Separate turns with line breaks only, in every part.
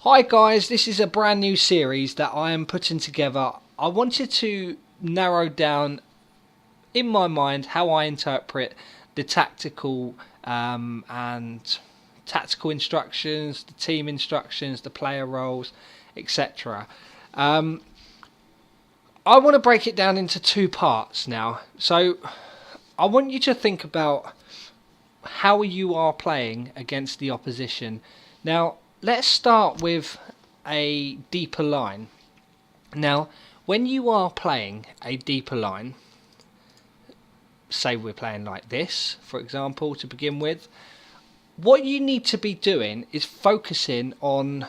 Hi guys, this is a brand new series that I am putting together. I wanted to narrow down in my mind how I interpret the tactical and tactical instructions, the team instructions, the player roles, etc. I want to break it down into two parts now. So I want you to think about how you are playing against the opposition. Now, let's start with a deeper line. Now, when you are playing a deeper line, say we're playing like this, for example, to begin with, what you need to be doing is focusing on,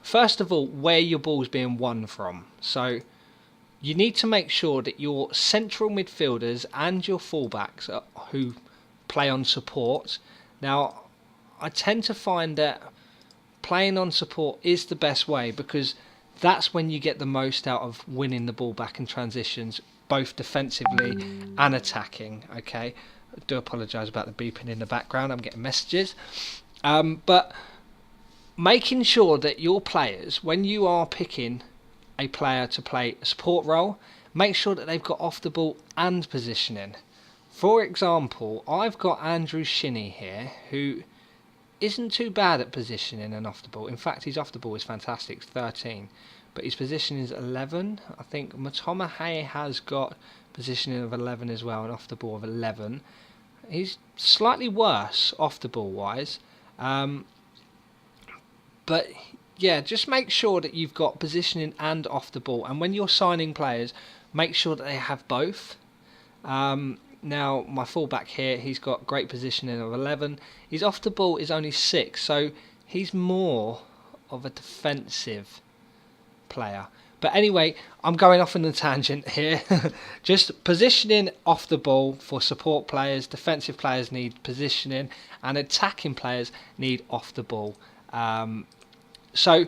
first of all, where your ball's being won from. So you need to make sure that your central midfielders and your fullbacks who play on support. Now, I tend to find that playing on support is the best way because that's when you get the most out of winning the ball back in transitions, both defensively and attacking. Okay, I do apologise about the beeping in the background. I'm getting messages. But making sure that your players, when you are picking a player to play a support role, make sure that they've got off the ball and positioning. For example, I've got Andrew Shinney here, who isn't too bad at positioning and off the ball. In fact, his off the ball is fantastic, 13. But his position is 11. I think Matoma has got positioning of 11 as well, and off the ball of 11. He's slightly worse off the ball wise. But yeah, just make sure that you've got positioning and off the ball. And when you're signing players, make sure that they have both. Now, my fullback here, he's got great positioning of 11. His off the ball is only 6, so he's more of a defensive player. But anyway, I'm going off on a tangent here. Just positioning off the ball for support players. Defensive players need positioning, and attacking players need off the ball. So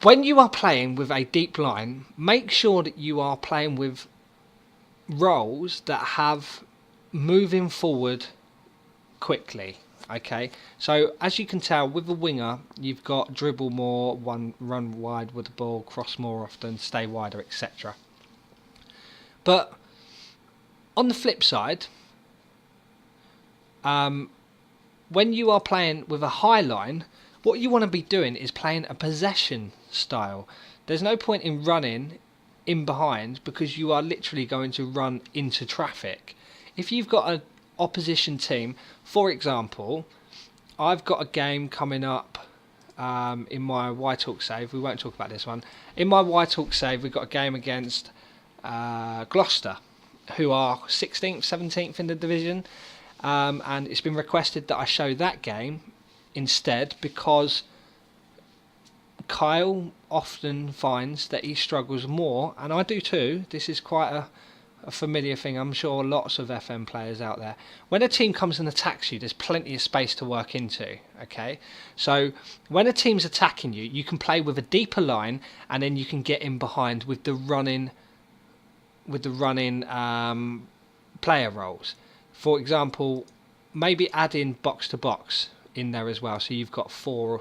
when you are playing with a deep line, make sure that you are playing with roles that have moving forward quickly. Okay, so as you can tell, with a winger, you've got dribble more, run wide with the ball, cross more often, stay wider, etc. But on the flip side, when you are playing with a high line, what you want to be doing is playing a possession style. There's no point in running in behind because you are literally going to run into traffic. If you've got an opposition team, for example, I've got a game coming up in my Whitehawk save. We won't talk about this one. In my Whitehawk save, we've got a game against Gloucester, who are 16th, 17th in the division, and it's been requested that I show that game instead because Kyle often finds that he struggles more, and I do too. This is quite a familiar thing. I'm sure lots of FM players out there. When a team comes and attacks you, there's plenty of space to work into. Okay, so when a team's attacking you, you can play with a deeper line, and then you can get in behind with the running player roles. For example, maybe add in box to box in there as well, so you've got four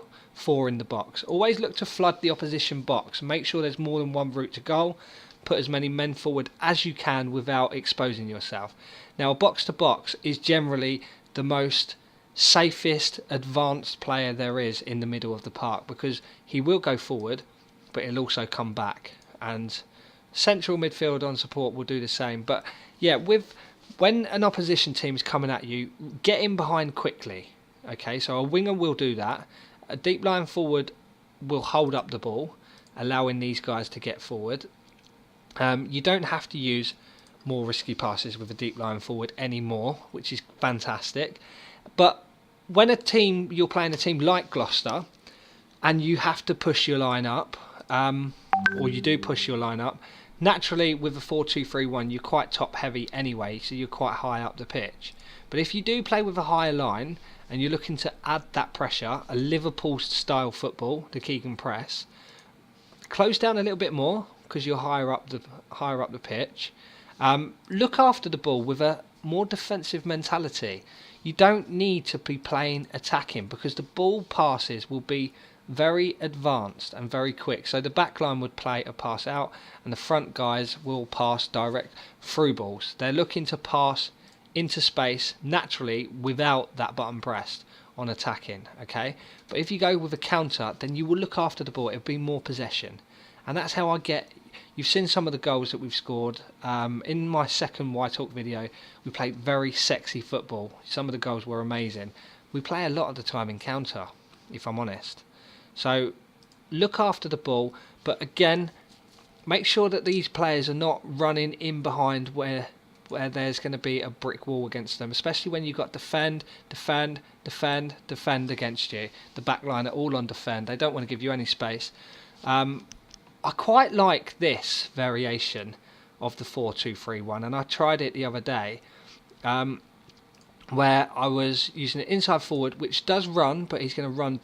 in the box. Always look to flood the opposition box. Make sure there's more than one route to goal. Put as many men forward as you can without exposing yourself. Now, a box to box is generally the most safest advanced player there is in the middle of the park because he will go forward, but he'll also come back. And central midfield on support will do the same. But yeah, when an opposition team is coming at you, get in behind quickly. Okay, so a winger will do that. A deep line forward will hold up the ball, allowing these guys to get forward. You don't have to use more risky passes with a deep line forward anymore, which is fantastic. But when you're playing a team like Gloucester, and you have to push your line up, or you do push your line up, naturally with a 4-2-3-1 you're quite top heavy anyway, so you're quite high up the pitch. But if you do play with a higher line, and you're looking to add that pressure, a Liverpool style football, the Keegan press, close down a little bit more because you're higher up the pitch. Look after the ball with a more defensive mentality. You don't need to be playing attacking because the ball passes will be very advanced and very quick. So the back line would play a pass out, and the front guys will pass direct through balls. They're looking to pass into space naturally without that button pressed on attacking, okay? But if you go with a counter, then you will look after the ball. It'll be more possession. And that's how I get... You've seen some of the goals that we've scored. In my second Y Talk video, we played very sexy football. Some of the goals were amazing. We play a lot of the time in counter, if I'm honest. So look after the ball, but again, make sure that these players are not running in behind where there's going to be a brick wall against them, especially when you've got defend against you. The back line are all on defend. They don't want to give you any space. I quite like this variation of the 4-2-3-1, and I tried it the other day, where I was using an inside forward, which does run, but he's going to run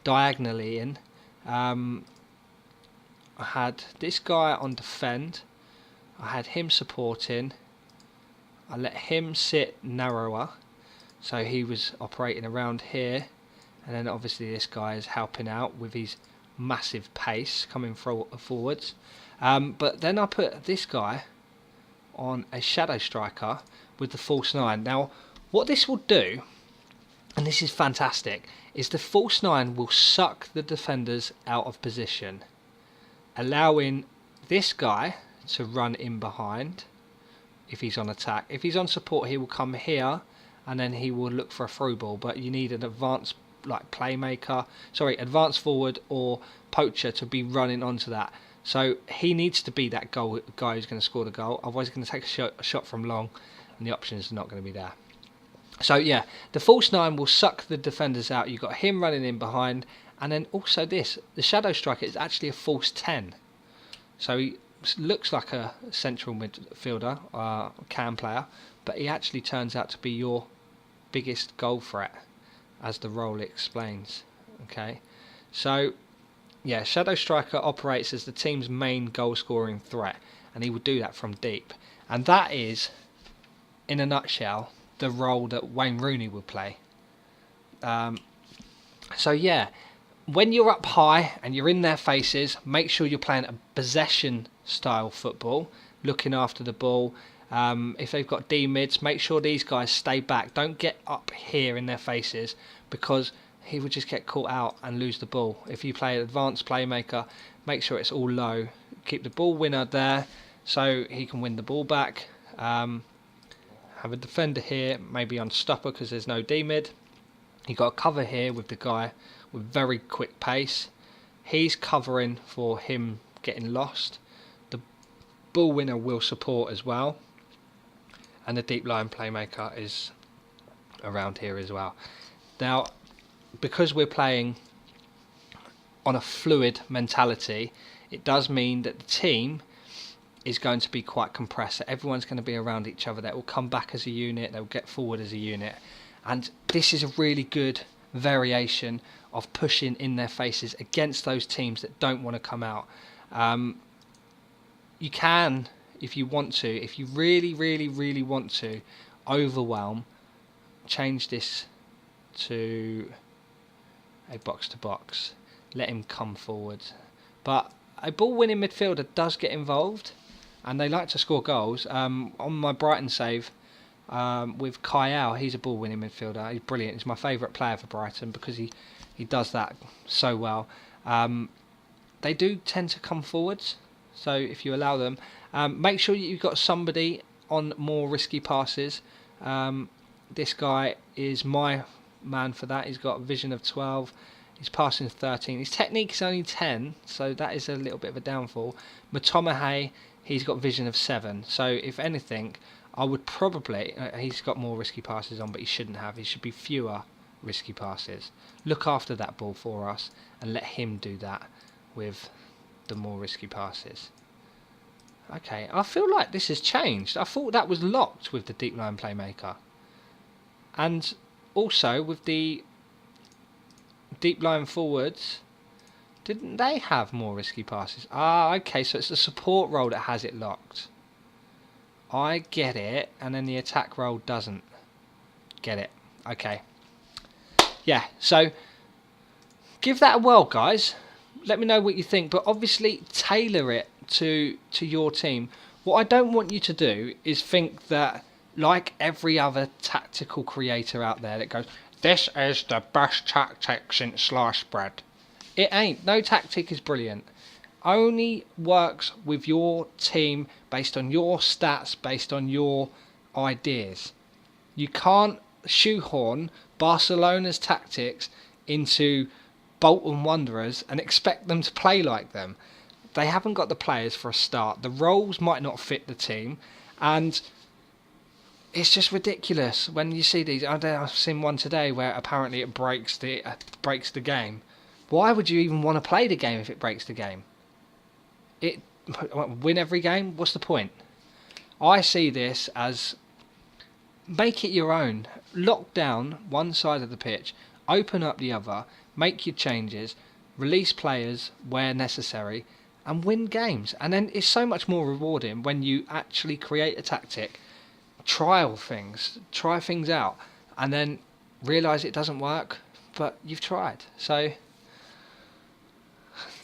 diagonally in. I had this guy on defend. I had him supporting. I let him sit narrower, so he was operating around here, and then obviously this guy is helping out with his massive pace coming forwards. But then I put this guy on a shadow striker with the false 9. Now what this will do, and this is fantastic, is the false 9 will suck the defenders out of position, allowing this guy to run in behind if he's on attack. If he's on support, he will come here and then he will look for a through ball, but you need an advanced advanced forward or poacher to be running onto that. So he needs to be that guy who's going to score the goal, otherwise he's going to take a shot from long and the options are not going to be there. So yeah, the false 9 will suck the defenders out. You've got him running in behind, and then also the shadow striker is actually a false 10. So he looks like a central midfielder, cam player, but he actually turns out to be your biggest goal threat, as the role explains. Okay, so yeah, shadow striker operates as the team's main goal scoring threat, and he will do that from deep, and that is, in a nutshell, the role that Wayne Rooney would play. So yeah, when you're up high and you're in their faces, make sure you're playing a possession style football, looking after the ball. If they've got D-mids, make sure these guys stay back. Don't get up here in their faces, because he would just get caught out and lose the ball. If you play an advanced playmaker, make sure it's all low. Keep the ball winner there so he can win the ball back. Have a defender here, maybe on stopper because there's no D-mid. You've got a cover here with the guy with very quick pace. He's covering for him getting lost. The ball winner will support as well, and the deep line playmaker is around here as well. Now, because we're playing on a fluid mentality, it does mean that the team is going to be quite compressed. So everyone's going to be around each other. They will come back as a unit. They'll get forward as a unit. And this is a really good variation of pushing in their faces against those teams that don't want to come out. You can, if you want to, if you really want to overwhelm, change this to a box-to-box. Let him come forward. But a ball-winning midfielder does get involved, and they like to score goals. On my Brighton save with Kyle, he's a ball-winning midfielder. He's brilliant. He's my favourite player for Brighton because he does that so well. They do tend to come forwards, so if you allow them, make sure you've got somebody on more risky passes. This guy is my man for that. He's got a vision of 12. He's passing 13. His technique is only 10, so that is a little bit of a downfall. Matomahay, he's got vision of 7. So if anything, I would probably... he's got more risky passes on, but he shouldn't have. He should be fewer risky passes. Look after that ball for us and let him do that with the more risky passes. Okay, I feel like this has changed. I thought that was locked with the deep line playmaker. And also with the deep line forwards, didn't they have more risky passes? Ah, okay, so it's the support role that has it locked. I get it, and then the attack role doesn't. Get it. Okay. Yeah, so give that a whirl, guys. Let me know what you think, but obviously tailor it to your team. What I don't want you to do is think that, like every other tactical creator out there that goes, this is the best tactic since sliced bread. It ain't. No tactic is brilliant. Only works with your team based on your stats, based on your ideas. You can't shoehorn Barcelona's tactics into Bolton Wanderers and expect them to play like them. They haven't got the players for a start. The roles might not fit the team, and it's just ridiculous when you see these. I've seen one today where apparently it breaks the game. Why would you even want to play the game if it breaks the game? It win every game. What's the point? I see this as make it your own. Lock down one side of the pitch, open up the other, make your changes, release players where necessary, and win games. And then it's so much more rewarding when you actually create a tactic, try things out, and then realise it doesn't work, but you've tried. So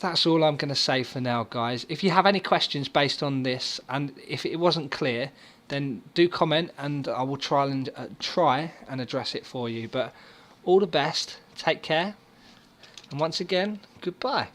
that's all I'm going to say for now, guys. If you have any questions based on this, and if it wasn't clear, then do comment and I will try and address it for you. But all the best, take care, and once again, goodbye.